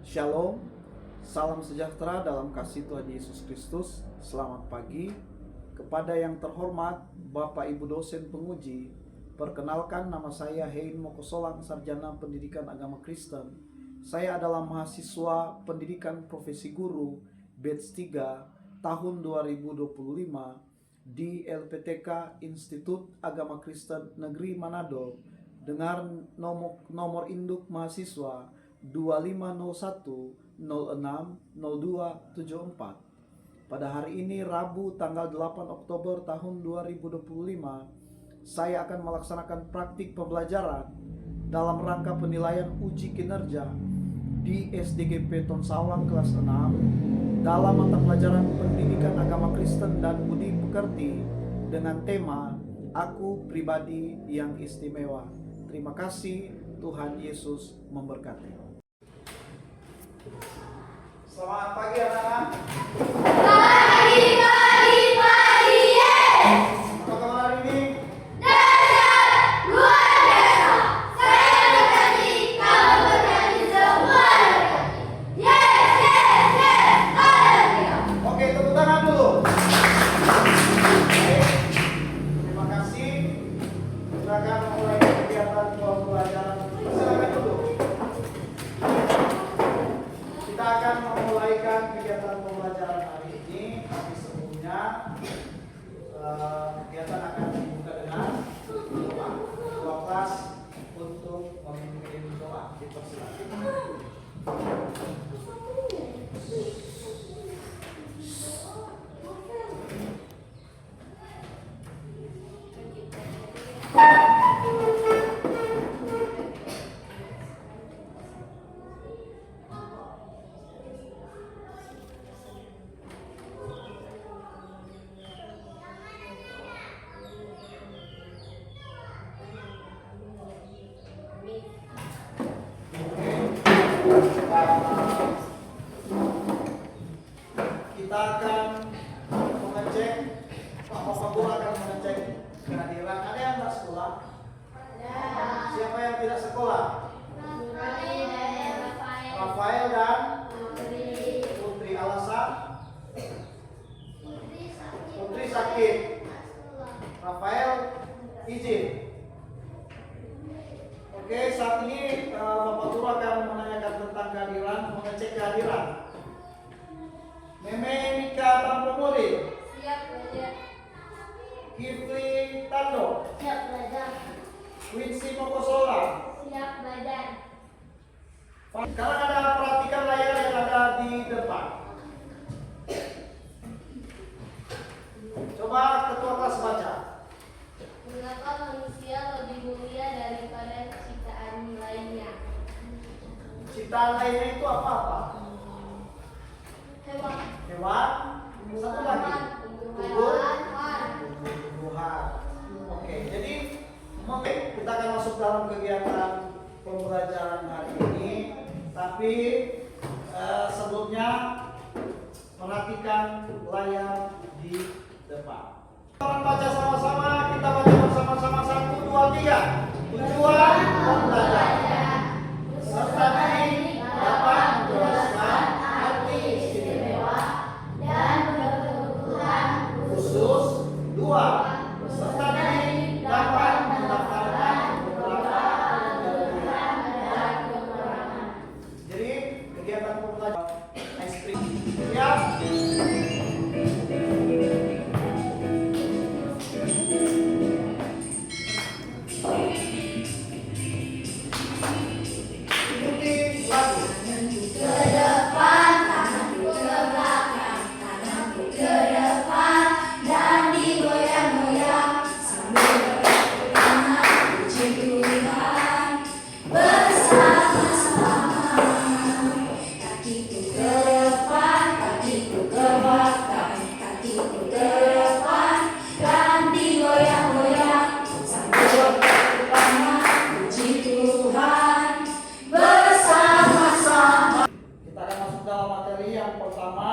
Shalom, salam sejahtera dalam kasih Tuhan Yesus Kristus. Selamat pagi. Kepada yang terhormat Bapak Ibu dosen penguji, perkenalkan nama saya Hein Mokosolang, Sarjana Pendidikan Agama Kristen. Saya adalah mahasiswa pendidikan profesi guru batch 3 tahun 2025 di LPTK Institut Agama Kristen Negeri Manado dengan nomor induk mahasiswa 2501060274. Pada hari ini Rabu tanggal 8 Oktober tahun 2025, saya akan melaksanakan praktik pembelajaran dalam rangka penilaian uji kinerja di SDGP Tonsawang kelas 6 dalam mata pelajaran Pendidikan Agama Kristen dan Budi Pekerti dengan tema Aku Pribadi yang Istimewa. Terima kasih, Tuhan Yesus memberkati. Selamat pagi anak-anak. Pagi. Apa kabar hari ini? Dahsyat, luar biasa. Saya berkati, kamu berkati, semua berkati. Yes, haleluya. Oke, tepuk tangan dulu. Oke, terima kasih. Kita akan mulai kegiatan pembelajaran. Silakan duduk. Kita akan memulaikan kegiatan pembelajaran hari ini, tapi sebelumnya kegiatan akan dibuka dengan doa. Doa kelas untuk memimpin doa. Dipersilakan. Kita akan mengecek, Bapak Guru akan mengecek kehadiran. Ada yang tak sekolah? Siapa yang tidak sekolah? Rafael dan Putri. Alasan? Putri sakit. Rafael izin. Oke, saat ini Bapak Guru akan menanyakan tentang kehadiran, mengecek kehadiran. Meme Nika Tampo Murid. Siap belajar. Kifli Tando. Siap belajar. Quincy Mokosola. Siap belajar. Sekarang ada perhatikan layar yang ada di depan. Coba ketua kelas baca. Mengapa manusia lebih mulia daripada ciptaan lainnya? Ciptaan lainnya itu apa-apa? Hewan. Hewan. Satu lagi. Tumbuhan. Tumbuhan. Oke, jadi kita akan masuk dalam kegiatan pembelajaran hari ini. Tapi sebelumnya perhatikan layar di depan. Kita baca sama-sama, kita baca bersama-sama 1, 2, 3. Tujuan pembelajaran serta diri dapat menjelaskan arti istimewa Dan berkebutuhan khusus. 2. Serta diri dapat mendaftarkan beberapa kelebihan dan kekurangan. Jadi kegiatan pembelajaran ice cream. Siap? Ikuti lagu. ke depan, tanganku ke belakang, tanganku ke depan, dan digoyang-goyang sambil bertepuk tangan puji Tuhan bersama-sama. Kakiku ke depan, kakiku ke belakang, kakiku ke depan, dan digoyang-goyang sambil bertepuk tangan puji Tuhan bersama-sama. Kita akan masuk dalam materi yang pertama.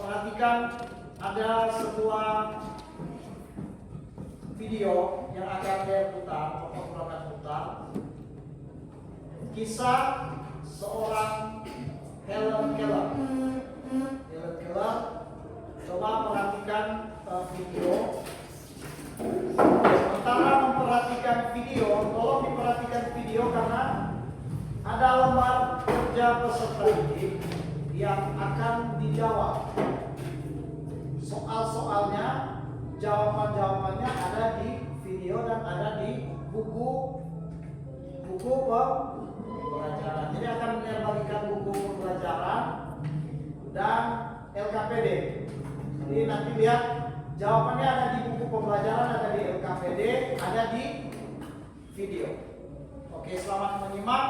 Perhatikan ada sebuah video yang akan saya putar, akan putar. kisah seorang Helen Keller. Helen Keller, coba perhatikan video. Sementara memperhatikan video, tolong diperhatikan video karena ada lembar kerja peserta didik yang akan dijawab. Soal-soalnya, jawaban-jawabannya ada di video dan ada di buku pembelajaran. Jadi akan membagikan buku pembelajaran dan LKPD. Jadi nanti lihat jawabannya ada di buku pembelajaran, ada di LKPD, ada di video. Oke, selamat menyimak.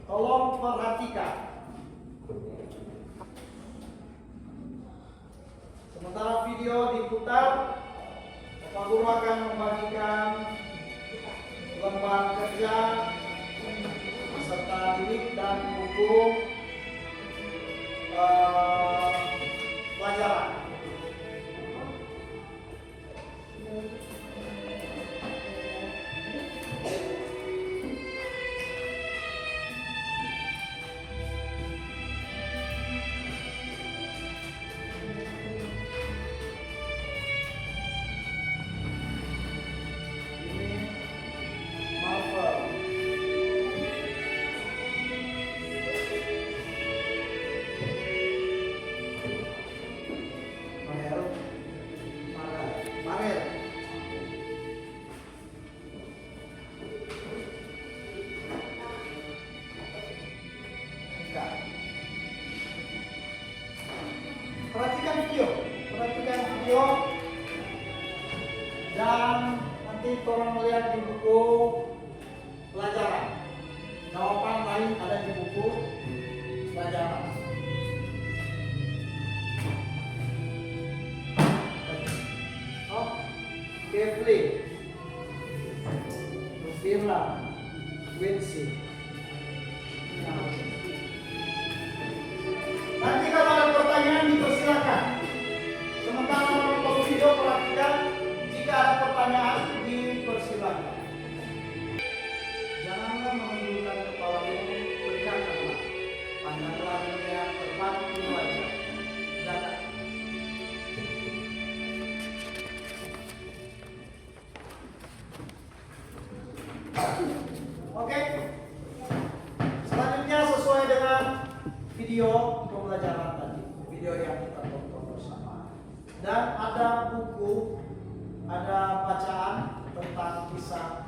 Tolong perhatikan. Sementara video diputar, Bapak Guru akan membagikan lembar kerja peserta didik dan buku pelajaran. Perhatikan video dan nanti tolong melihat di buku pelajaran. Jawaban lain ada di buku pelajaran. Oh, Kevli, Firla, Wincy. Nanti kalau ada pertanyaan dipersilakan. Sementara menonton video perhatikan, jika ada pertanyaan dipersilakan. Janganlah menundukkan kepalamu, tegakkanlah, pandanglah dunia tepat di wajah. Datang. Oke. Selanjutnya sesuai dengan video pembelajaran tadi, video yang kita tonton bersama, dan ada buku, ada bacaan tentang kisah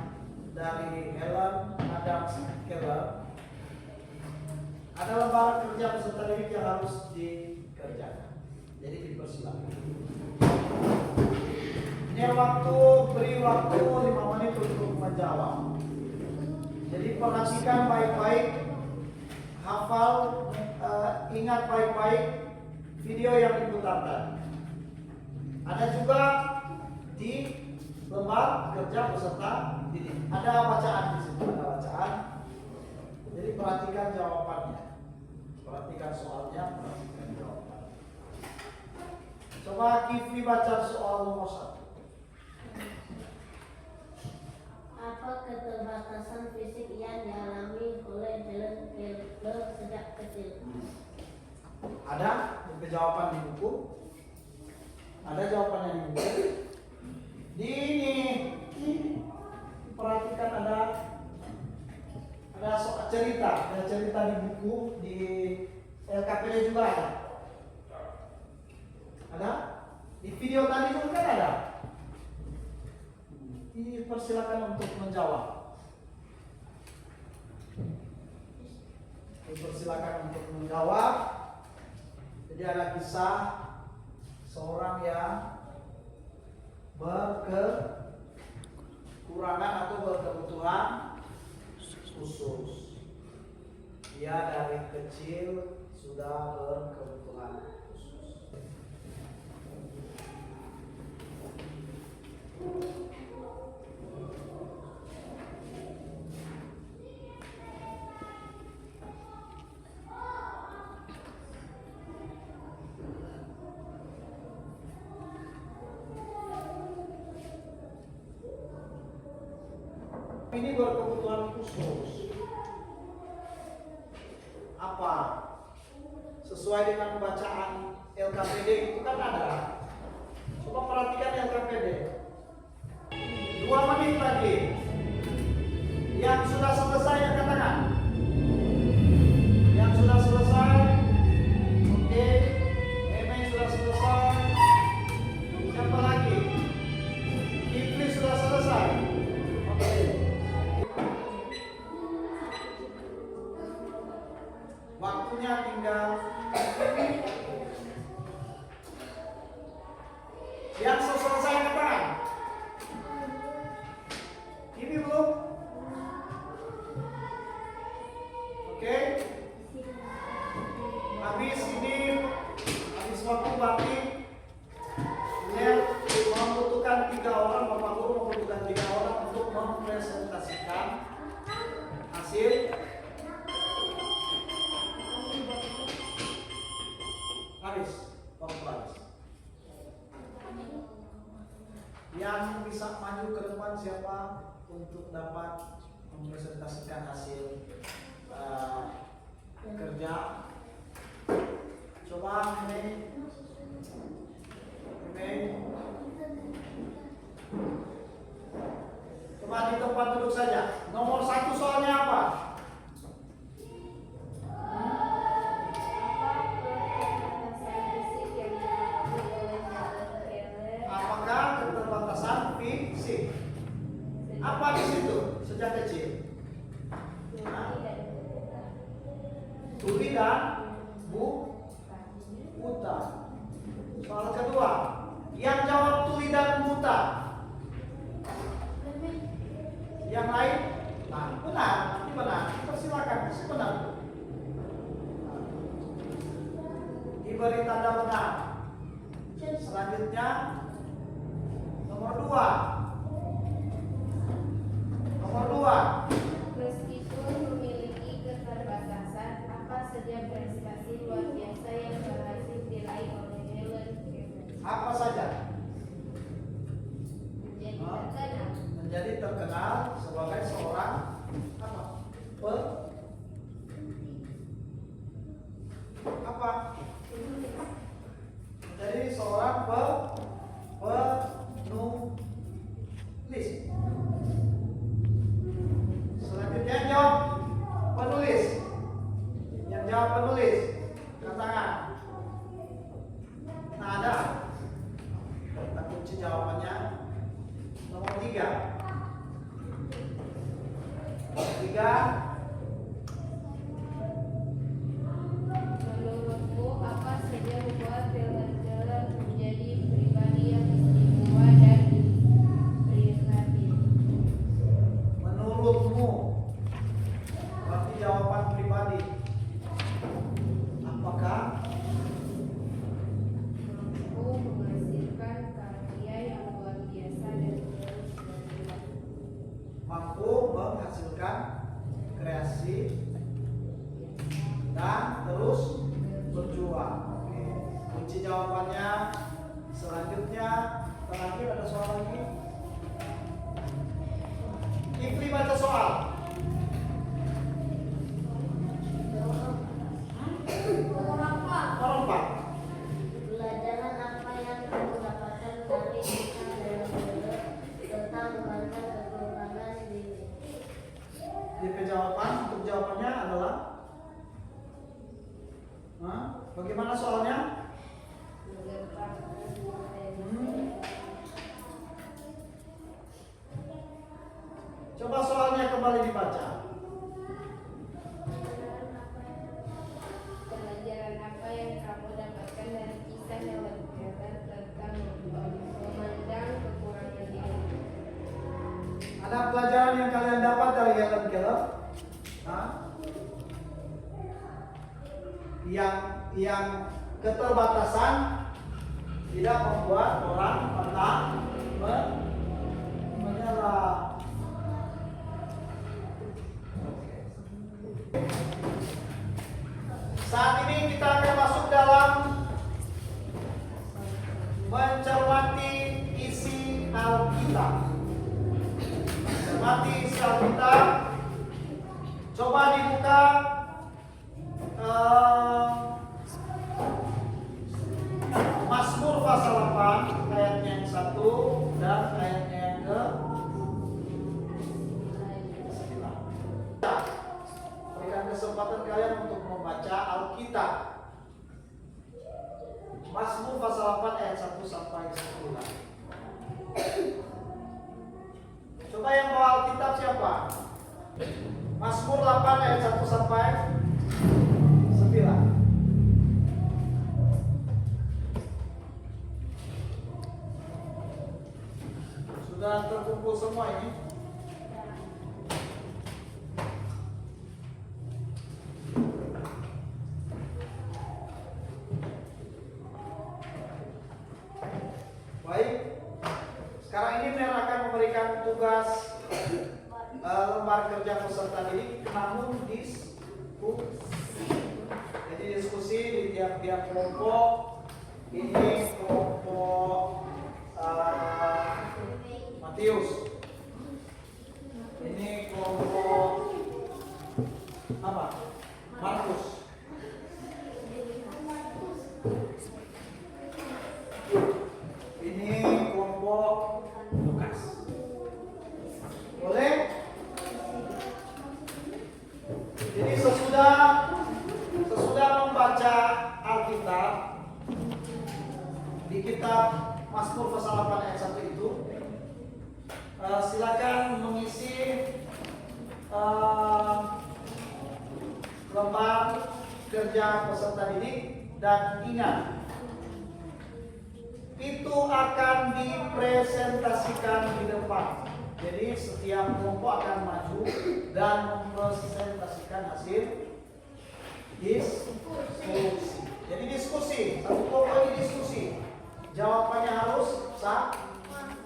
dari Helen Adams Keller. Ada lembar kerja peserta didik yang harus dikerjakan, jadi dipersilakan. Ini beri waktu 5 menit untuk menjawab. Jadi perhatikan baik-baik, hafal, ingat baik-baik video yang diputar tadi. Ada juga di lembar kerja peserta didik. Ada bacaan di situ, ada bacaan. Jadi perhatikan jawabannya, perhatikan soalnya, perhatikan jawabannya. Coba Kifli baca soal nomor 1. Apa keterbatasan fisik yang dialami oleh Helen Keller sejak kecil? Ada jawaban di buku. Ada jawabannya di buku. Di ini perhatikan ada soal cerita, ada cerita di buku, di LKPD juga ada. Ada? Di video tadi juga kan ada. Dipersilakan untuk menjawab. Dipersilakan untuk menjawab. Jadi ada kisah seorang yang berkekurangan atau berkebutuhan khusus. Dia dari kecil sudah berkebutuhan khusus. Ini berkebutuhan khusus. apa? Sesuai dengan bacaan LKPD itu kan ada. Coba perhatikan LKPD. 2 menit lagi. Yang sudah selesai angkat tangan. Yang sudah selesai. Oke. Memang sudah selesai. Siapa lagi? Kifli sudah selesai. Oke. Waktunya tinggal yang selesai angkat tangan. Ini belum? Oke. Habis waktu berarti membutuhkan 3 orang, Bapak Guru membutuhkan 3 orang untuk mempresentasikan hasil habis. Waktu habis. Yang bisa maju ke depan siapa untuk dapat mempresentasikan hasil kerja? Coba ini. Coba di tempat duduk saja. Nomor 1 soalnya apa? Apakah keterbatasan fisik? Apa di situ sejak kecil? Tuli dan buta. Soal kedua, yang jawab tuli dan buta. Yang lain? Nah, benar, nanti benar. Persilakan, benar. Diberi tanda benar. Selanjutnya nomor 2. Nomor 2. Meskipun memiliki keterbatasan, apa saja prestasi luar biasa yang berhasil diraih oleh Helen Keller? Apa saja? Menjadi terkenal. Menjadi terkenal sebagai seorang apa? Apa? Menjadi seorang penulis. Selanjutnya yang jawab penulis. Yang jawab penulis, katakan. Nah, ada. Kita kunci jawabannya. Nomor 3. Menurutmu apa saja membuat Helen Keller menjadi pribadi yang istimewa dan prihatin? Menurutmu, berarti jawaban pribadi. Apakah Mampu menghasilkan karya yang luar biasa dan terus berjuang. mampu menghasilkan kreasi dan terus berjuang? Oke. Kunci jawabannya. Selanjutnya, terakhir ada soal lagi. Kifli baca soal. Nomor 4. Pelajaran apa yang kamu dapatkan dari kisah dalam Keller tentang membantah kekurangan diri? DP jawaban untuk jawabannya adalah bagaimana soalnya? Coba soalnya kembali dibaca. Pelajaran apa yang kamu dapatkan dari kisah Helen Keller tentang memandang kekurangan diri? Ada pelajaran yang kalian dapat dari Helen Keller? Yang keterbatasan tidak membuat orang pantang menyerah. Saat ini kita akan masuk dalam mencermati isi Alkitab. Mencermati isi Alkitab. Coba dibuka Mazmur pasal 8 ayatnya yang 1 dan ayatnya yang ke 9. Berikan kesempatan kalian untuk membaca Alkitab. Mazmur pasal 8 ayat 1 sampai 9. Coba yang bawa Alkitab siapa? Mazmur 8 ayat 1 sampai 9. Sudah terkumpul semua ini? Baik. Sekarang ini Mer akan memberikan tugas lembar kerja peserta didik, namun diskusi. Jadi diskusi di tiap-tiap kelompok. Ini kelompok Matius. Ini kelompok apa? Markus. Ini kelompok Lukas. Boleh? Jadi sesudah membaca Alkitab di kitab Mazmur pasal 8 ayat 1 itu, silakan mengisi lembar kerja peserta didik dan ingat itu akan dipresentasikan di depan. Jadi setiap kelompok akan maju dan mempresentasikan hasil diskusi. Jadi diskusi, satu kelompok ini diskusi. Jawabannya harus sah,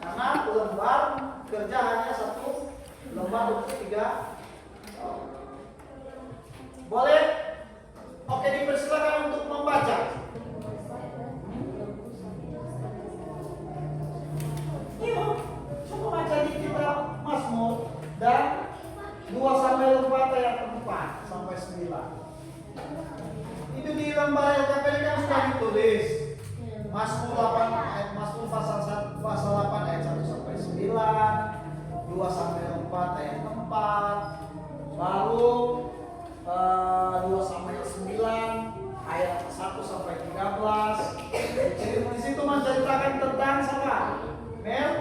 karena lembar kerja hanya satu lembar untuk 3. Boleh? Oke, dipersilakan untuk membaca. Coba baca di kitab Mazmur dan 2 Samuel 4 ayat 4 sampai 9. Itu di lembar LKPD kan sudah ditulis. Mazmur 8 Mazmur pasal 8 ayat 1 sampai 9, 2 Samuel 4 ayat 4, lalu 2 Samuel 9 ayat 1 sampai 13. Di situ menceritakan tentang siapa? Mel?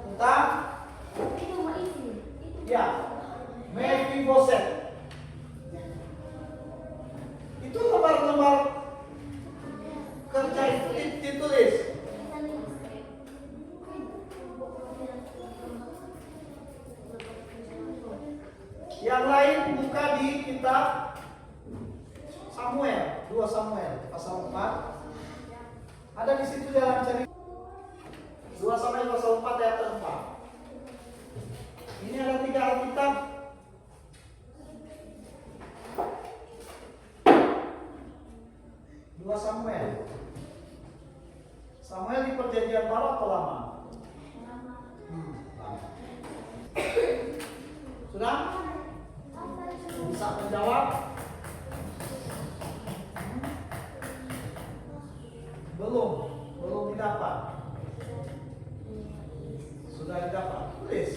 Tentang? Ya, Mephiboset. Itu lembar-lembar kerja itu ditulis. Yang lain buka di kitab Samuel, 2 Samuel pasal 4. Ada di situ dalam cerita 2 Samuel pasal 4 ayat 4. Ini ada 3 Alkitab. Samuel di perjanjian baru atau lama? Sudah? Bisa menjawab? Belum didapat. Sudah didapat. Tulis.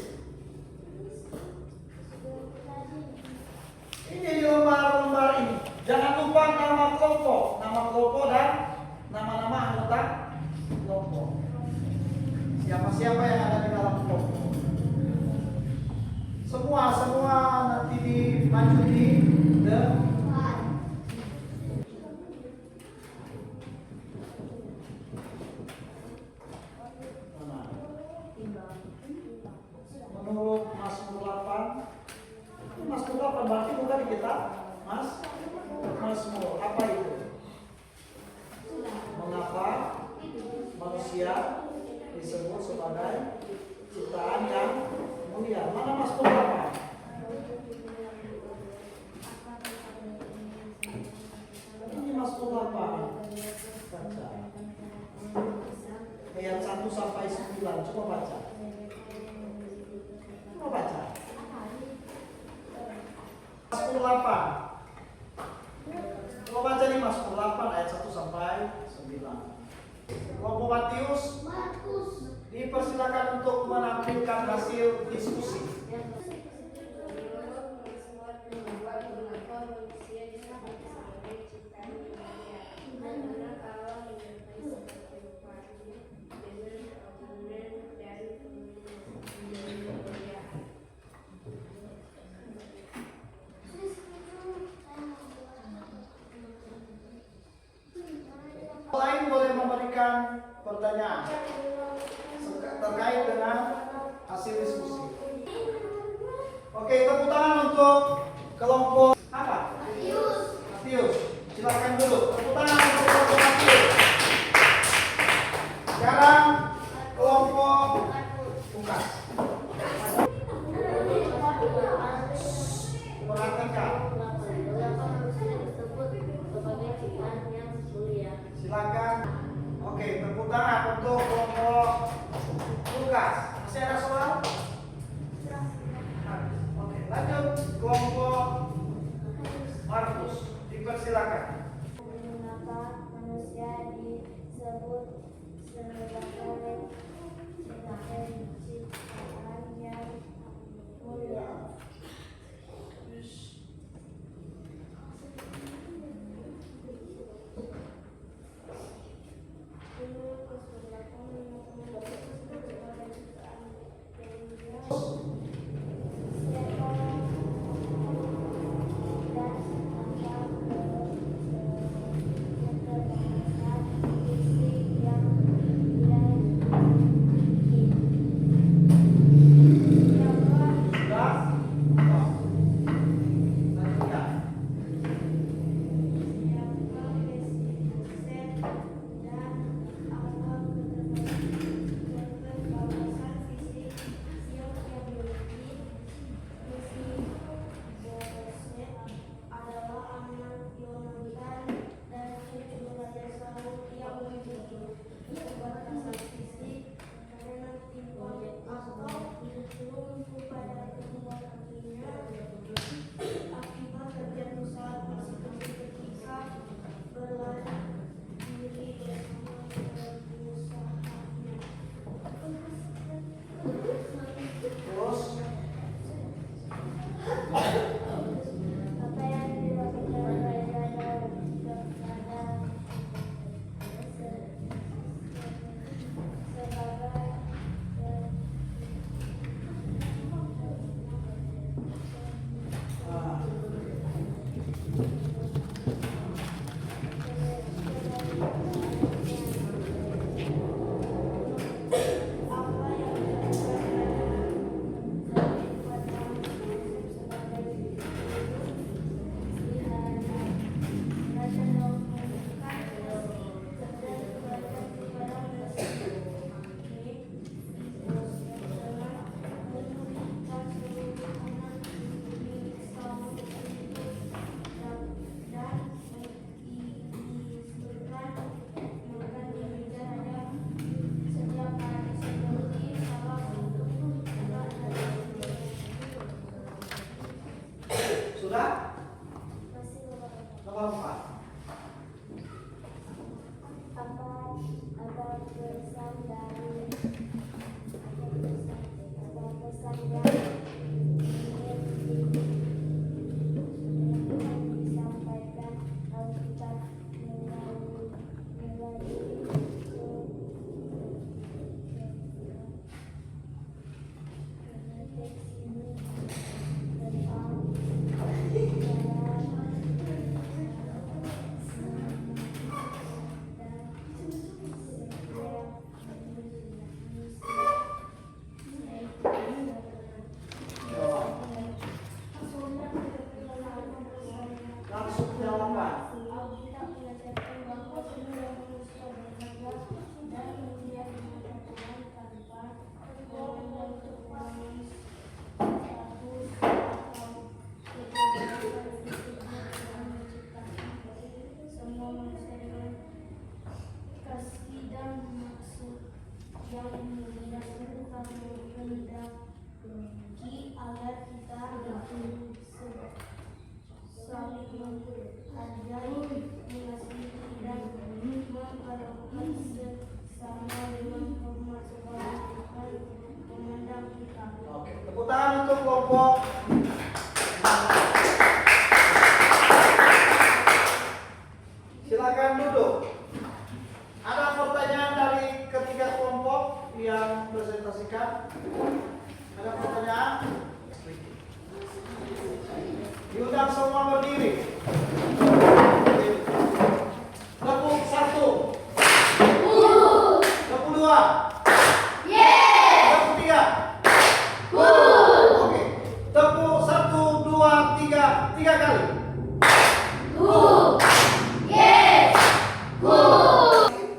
Ini di lembar-lembar ini. Jangan lupa nama kelompok dan nama-nama anggota kelompok. Siapa-siapa yang ada di dalam kelompok. Semua nanti dimaju di depan. Menurut Mazmur 8, Mazmur 8 berarti bukan di kitab Mazmur. Apa itu? Mengapa manusia disebut sebagai ciptaan yang mulia? Mana Mazmur 8? Ini Mazmur 8. Baca. Ayat 1 sampai 9. Coba baca. Mazmur 8 Mazmur 8 ayat 1 sampai 9. Kelompok Matius dipersilakan untuk menampilkan hasil diskusi. Lain boleh memberikan pertanyaan terkait dengan hasil diskusi. Oke, tepuk tangan untuk kelompok apa? Matius. Silakan dulu. Tepuk tangan untuk kelompok Matius. Sekarang kelompok Lukas. Perhatikan. Silakan. Oke, tepuk tangan untuk kelompok Lukas. Masih ada soal? Oke, lanjut kelompok Markus. Dipersilakan. Mengapa manusia disebut sebagai ciptaan yang mulia? Sudah? Nomor 4. Apa pesan dari disampaikan Alkitab melalui teks ini tentang Langsung jawaban. Alkitab mengajarkan bahwa semua manusia berharga dan mulia di mata Tuhan tanpa membentuk status atau kebebasan fisiknya. Tuhan menciptakan semua manusia dengan kasih dan maksud yang mulia serta menghendaki agar kita saling menghargai Diundang semua berdiri. Tepuk 1. Tepuk 2. Tepuk 3. Oke. Tepuk 1, 2, 3. 3 kali.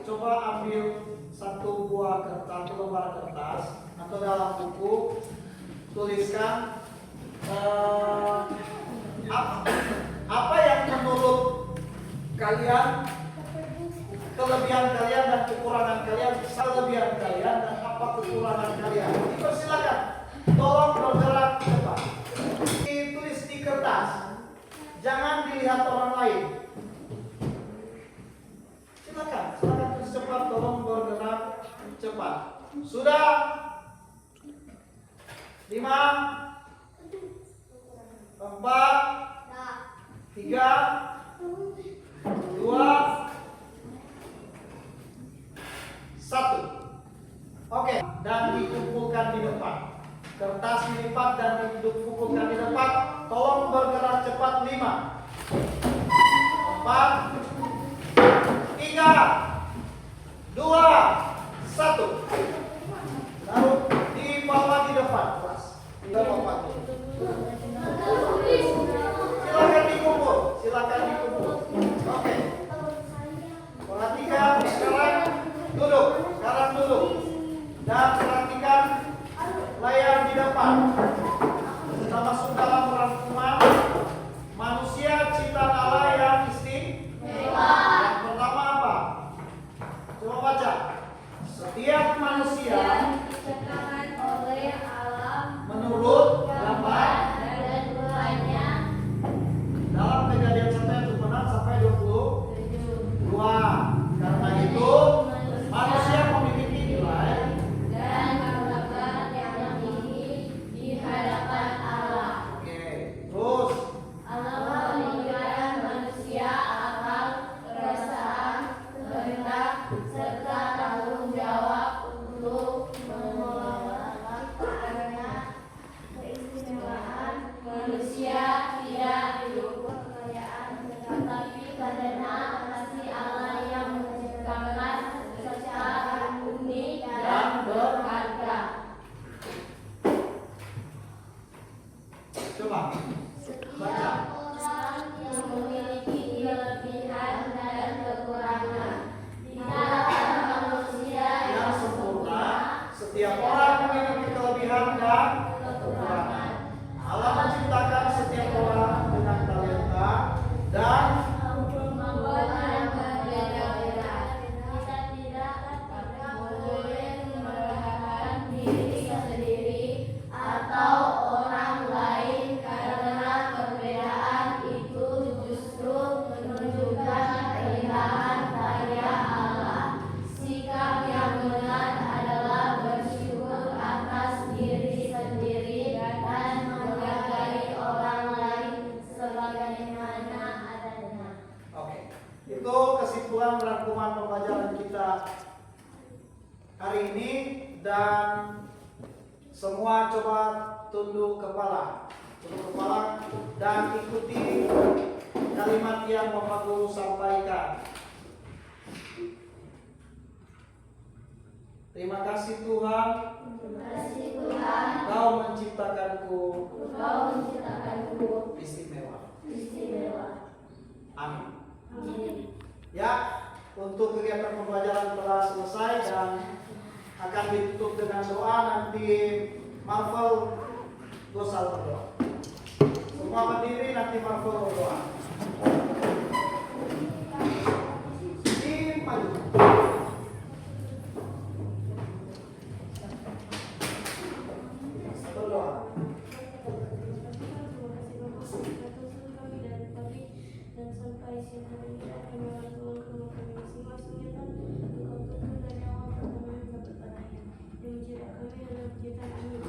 Coba ambil satu buah kertas, satu lembar kertas atau dalam buku, tuliskan apa yang menurut kalian kelebihan kalian dan kekurangan kalian, kelebihan kalian dan apa kekurangan kalian. Dipersilakan, tolong bergerak cepat. Ditulis di kertas, jangan dilihat orang lain. Silakan tulis cepat, tolong bergerak cepat. Sudah? 5, 4, 3, 2, 1. Oke, dan dikumpulkan di depan. Kertas dilipat dan dikumpulkan di depan. Tolong bergerak cepat. 5, 4, 3, 2, 1. Taruh di bawah di depan kelas. Di bawah. Silakan dikumpul. Oke. Perhatikan sekarang duduk. Dan perhatikan layar di depan. Kita masuk dalam rangkuman manusia ciptaan Allah yang istimewa. Yang pertama apa? Coba baca. Setiap manusia Diciptakan oleh Allah menurut gambar dan Tuhannya. dalam Kejadian 1:6-22. Karena itu manusia memiliki nilai Dan martabat yang tinggi di hadapan Allah. Oke, terus Allah memberikan manusia akal, perasaan, kehendak, serta tanggung jawab untuk mengelola. Karena keistimewaan manusia tidak hidup kekayaan, tetapi karena kasih Allah yang menciptakan secara unik dan berharga. coba baca. Orang yang memiliki kelebihan dan kekurangan. Tidaklah manusia Yang sempurna, setiap orang memiliki kelebihan dan kekurangan. Allah menciptakan setiap orang dengan talenta dan kemampuan berbeda-beda. Kita tidak boleh merendahkan diri sendiri atau orang lain karena perbedaan itu justru menunjukkan keindahan karya Allah. Sikap yang benar adalah bersyukur atas diri sendiri dan menghargai orang lain sebagaimana adanya. Oke. Itu kesimpulan rangkuman pembelajaran kita hari ini, dan semua coba tunduk kepala dan ikuti kalimat yang Bapak Guru sampaikan. Terima kasih Tuhan, Kau menciptakanku istimewa. Amin. Ya, untuk kegiatan pembelajaran telah selesai dan akan ditutup dengan doa. Nanti Marvel Gosal berdoa. Semua berdiri, nanti Marvel berdoa. Maju. Berdoa. Dan sampai siang hari ini kami lakukan ke rumah kami masing-masing ya Tuhan. Engkau Tuhan dari awal pertama hingga pertengahan. Diujilah kami dalam kita ini.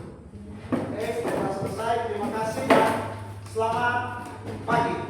Oke, sudah selesai. Terima kasih dan selamat pagi.